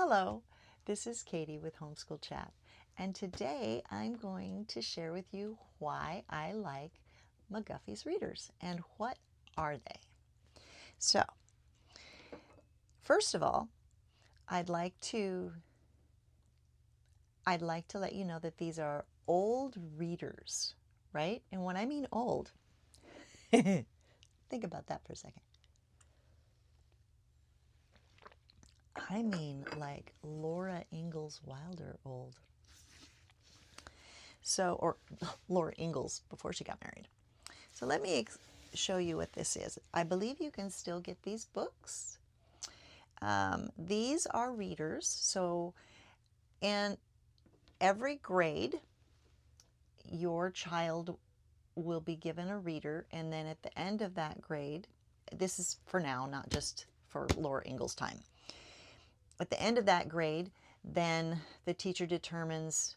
Hello, this is Katie with Homeschool Chat, and today I'm going to share with you why I like McGuffey's Readers and what are they. So, first of all, I'd like to let you know that these are old readers, right? And when I mean old, think about that for a second. I mean like Laura Ingalls Wilder old. So, or Laura Ingalls before she got married. So let me show you what this is. I believe you can still get these books. These are readers. So in every grade, your child will be given a reader, and then at the end of that grade, this is for now, not just for Laura Ingalls' time. At the end of that grade, then the teacher determines,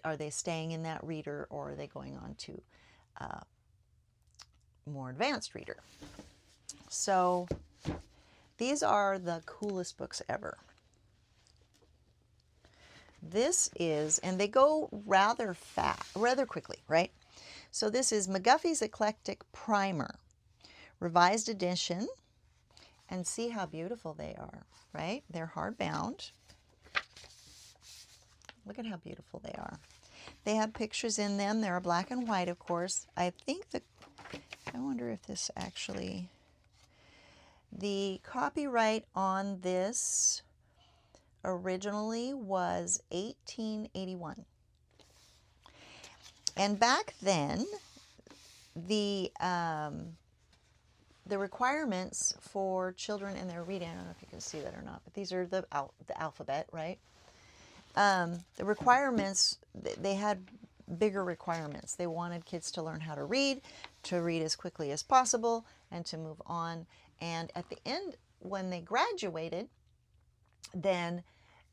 are they staying in that reader or are they going on to more advanced reader. So these are the coolest books ever. This is, and they go rather quickly, right? So this is McGuffey's Eclectic Primer, revised edition, and see how beautiful they are, right? They're hardbound. Look at how beautiful they are. They have pictures in them. They're black and white, of course. I wonder if this actually, the copyright on this originally was 1881. And back then, the requirements for children in their reading, I don't know if you can see that or not, but these are the alphabet, right? The requirements, they had bigger requirements. They wanted kids to learn how to read as quickly as possible, and to move on. And at the end, when they graduated, then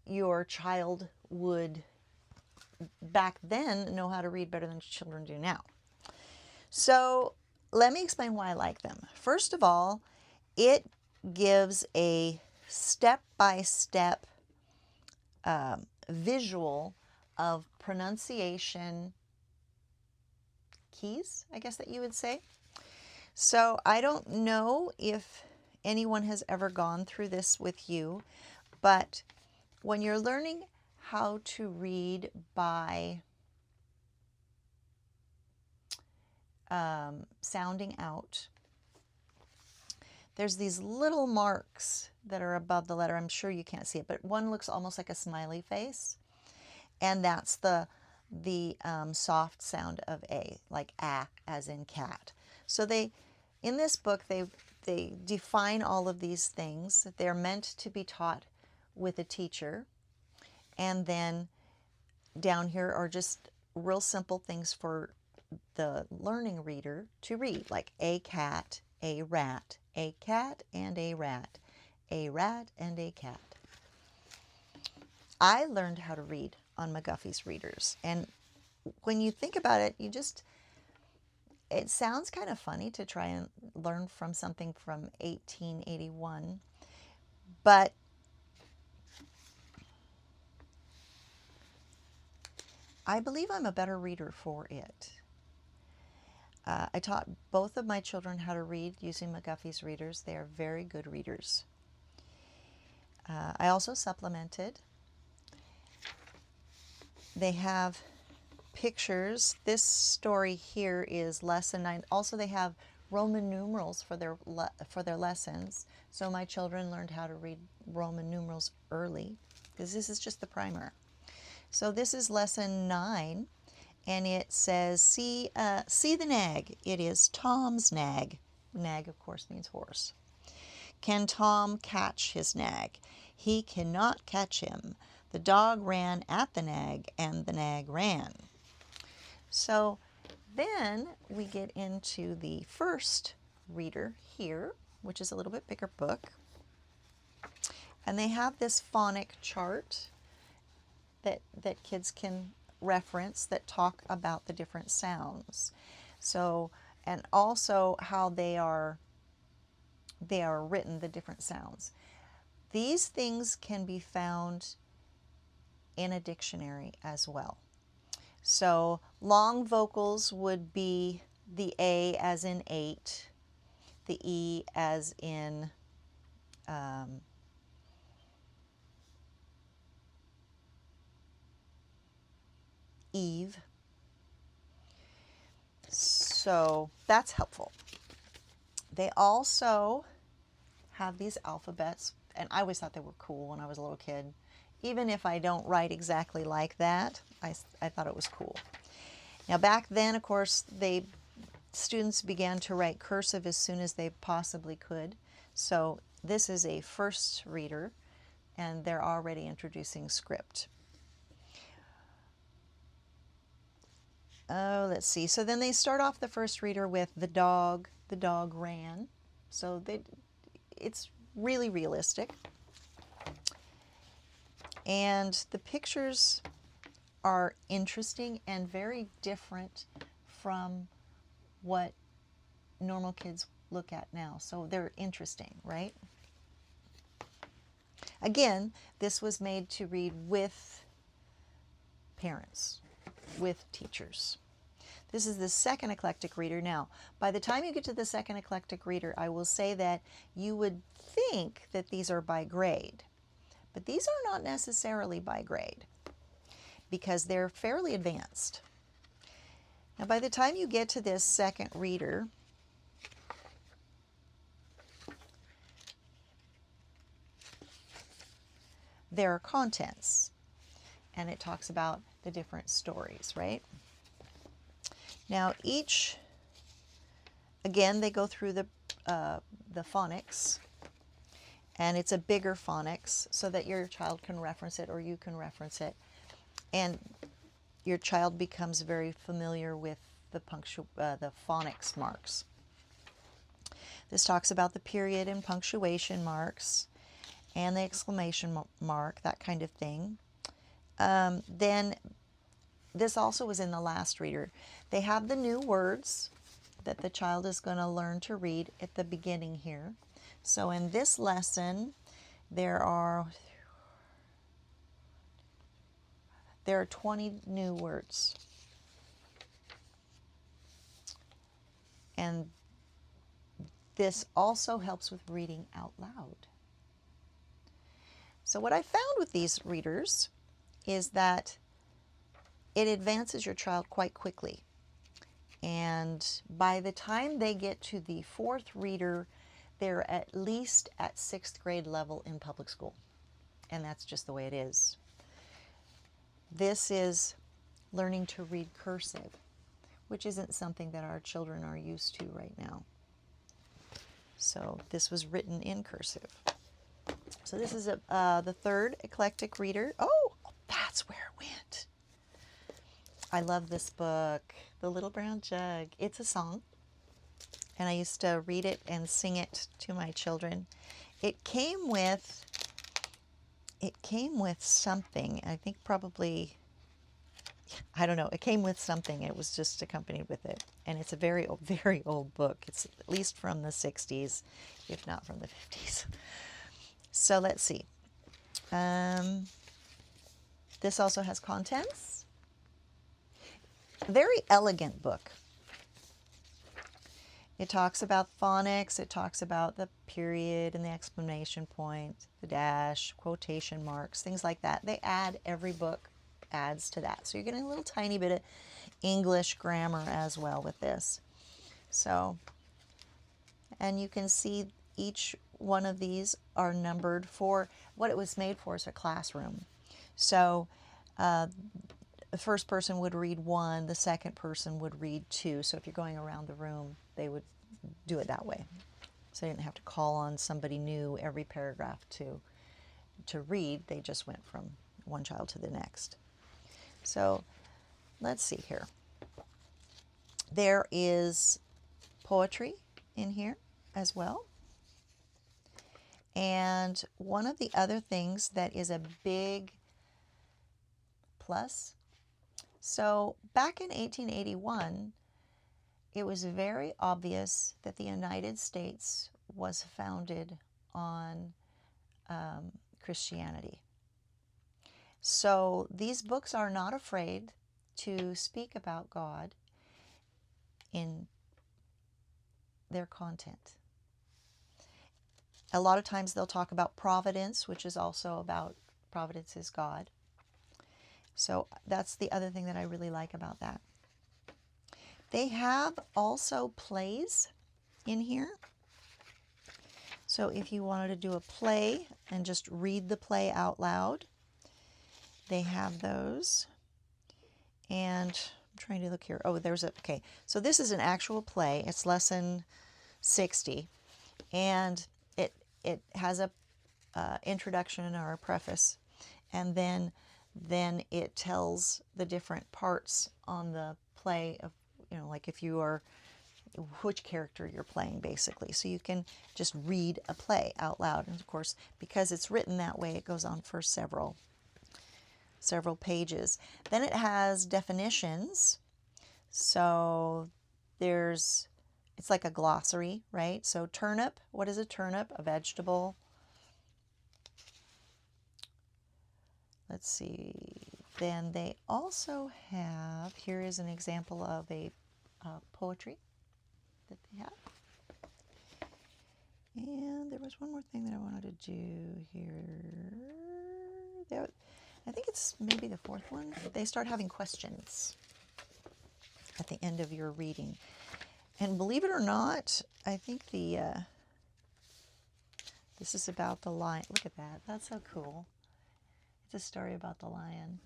your child would, back then, know how to read better than children do now. So let me explain why I like them. First of all, it gives a step-by-step visual of pronunciation keys, I guess that you would say. So I don't know if anyone has ever gone through this with you, but when you're learning how to read by sounding out, there's these little marks that are above the letter. I'm sure you can't see it, but one looks almost like a smiley face, and that's the soft sound of A, like a, as in cat. So in this book, they define all of these things. They're meant to be taught with a teacher, and then down here are just real simple things for the learning reader to read, like a cat, a rat and a rat and a cat. I learned how to read on McGuffey's Readers, and when you think about it, it sounds kind of funny to try and learn from something from 1881, but I believe I'm a better reader for it. I taught both of my children how to read using McGuffey's Readers. They are very good readers. I also supplemented. They have pictures. This story here is lesson 9. Also, they have Roman numerals for their lessons. So my children learned how to read Roman numerals early, because this is just the primer. So this is lesson 9. And it says, see the nag. It is Tom's nag. Nag, of course, means horse. Can Tom catch his nag? He cannot catch him. The dog ran at the nag, and the nag ran. So then we get into the first reader here, which is a little bit bigger book. And they have this phonic chart that kids can reference that talk about the different sounds. So, and also how they are written, the different sounds. These things can be found in a dictionary as well. So long vocals would be the A as in 8, the E as in Eve. So that's helpful. They also have these alphabets, and I always thought they were cool when I was a little kid. Even if I don't write exactly like that, I thought it was cool. Now back then, of course, students began to write cursive as soon as they possibly could. So this is a first reader, and they're already introducing script. Oh, let's see. So then they start off the first reader with the dog ran. So it's really realistic. And the pictures are interesting and very different from what normal kids look at now. So they're interesting, right? Again, this was made to read with parents, with teachers. This is the second eclectic reader. Now, by the time you get to the second eclectic reader, I will say that you would think that these are by grade, but these are not necessarily by grade because they're fairly advanced. Now, by the time you get to this second reader, there are contents, and it talks about the different stories, right? Now, again, they go through the phonics, and it's a bigger phonics so that your child can reference it or you can reference it, and your child becomes very familiar with the phonics marks. This talks about the period and punctuation marks and the exclamation mark, that kind of thing. Then this also was in the last reader. They have the new words that the child is going to learn to read at the beginning here. So in this lesson, there are 20 new words. And this also helps with reading out loud. So what I found with these readers is that it advances your child quite quickly. And by the time they get to the fourth reader, they're at least at 6th grade level in public school. And that's just the way it is. This is learning to read cursive, which isn't something that our children are used to right now. So this was written in cursive. So this is the third eclectic reader. Oh, that's where it went. I love this book, The Little Brown Jug. It's a song, and I used to read it and sing it to my children. It came with something. I think probably, I don't know. It came with something. It was just accompanied with it, and it's a very, very old book. It's at least from the 60s, if not from the 50s. So let's see. This also has contents. Very elegant book. It talks about phonics, it talks about the period and the exclamation point, the dash, quotation marks, things like that. They add, every book adds to that. So you're getting a little tiny bit of English grammar as well with this. So, and you can see each one of these are numbered for what it was made for, is a classroom. So the first person would read 1, the second person would read 2. So if you're going around the room, they would do it that way. So they didn't have to call on somebody new every paragraph to read. They just went from one child to the next. So let's see here. There is poetry in here as well. And one of the other things that is a big plus, so back in 1881, it was very obvious that the United States was founded on Christianity. So these books are not afraid to speak about God in their content. A lot of times they'll talk about providence, which is also about providence is God. So that's the other thing that I really like about that. They have also plays in here. So if you wanted to do a play and just read the play out loud, they have those. And I'm trying to look here. Oh, there's a, okay. So this is an actual play. It's lesson 60. And it has a introduction or a preface. And then it tells the different parts on the play of, you know, like if you are, which character you're playing basically. So you can just read a play out loud. And of course, because it's written that way, it goes on for several pages. Then it has definitions. So it's like a glossary, right? So turnip, what is a turnip? A vegetable. Let's see. Then they also have, here is an example of a poetry that they have. And there was one more thing that I wanted to do here. I think it's maybe the fourth one. They start having questions at the end of your reading. And believe it or not, I think this is about the lion. Look at that. That's so cool. It's a story about the lion.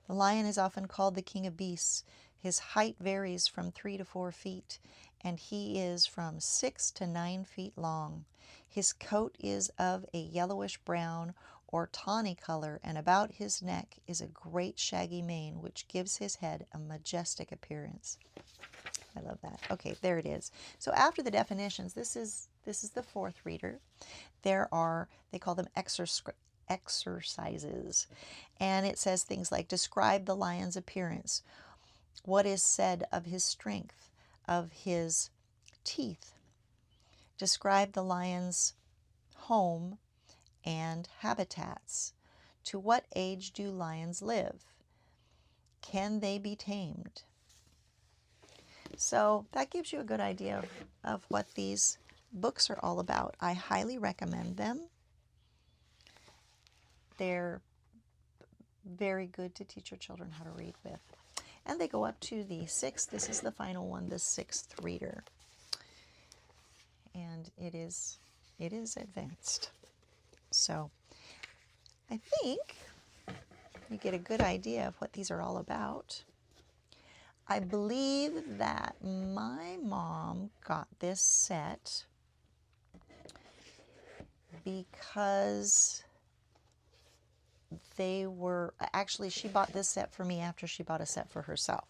The lion is often called the king of beasts. His height varies from 3 to 4 feet, and he is from 6 to 9 feet long. His coat is of a yellowish brown or tawny color, and about his neck is a great shaggy mane, which gives his head a majestic appearance. I love that. Okay, there it is. So after the definitions, this is the fourth reader. There are, they call them exercises. And it says things like, describe the lion's appearance. What is said of his strength, of his teeth? Describe the lion's home and habitats. To what age do lions live? Can they be tamed? So that gives you a good idea of what these books are all about. I highly recommend them. They're very good to teach your children how to read with. And they go up to the 6th. This is the final one, the 6th reader. And it is advanced. So I think you get a good idea of what these are all about. I believe that my mom got this set because she bought this set for me after she bought a set for herself.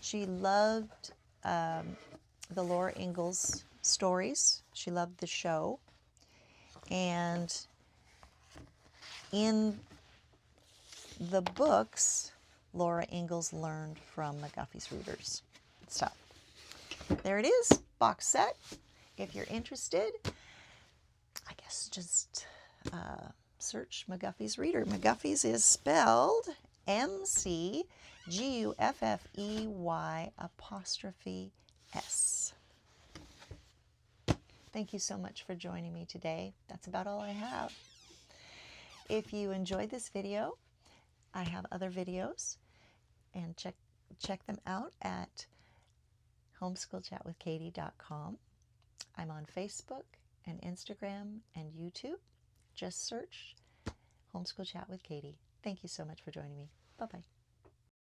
She loved the Laura Ingalls stories. She loved the show. And in the books, Laura Ingalls learned from McGuffey's Readers stuff. There it is, box set. If you're interested, I guess just search McGuffey's Reader. McGuffey's is spelled McGuffey''S. Thank you so much for joining me today. That's about all I have. If you enjoyed this video, I have other videos, and check them out at homeschoolchatwithkatie.com. I'm on Facebook and Instagram and YouTube. Just search Homeschool Chat with Katie. Thank you so much for joining me. Bye-bye.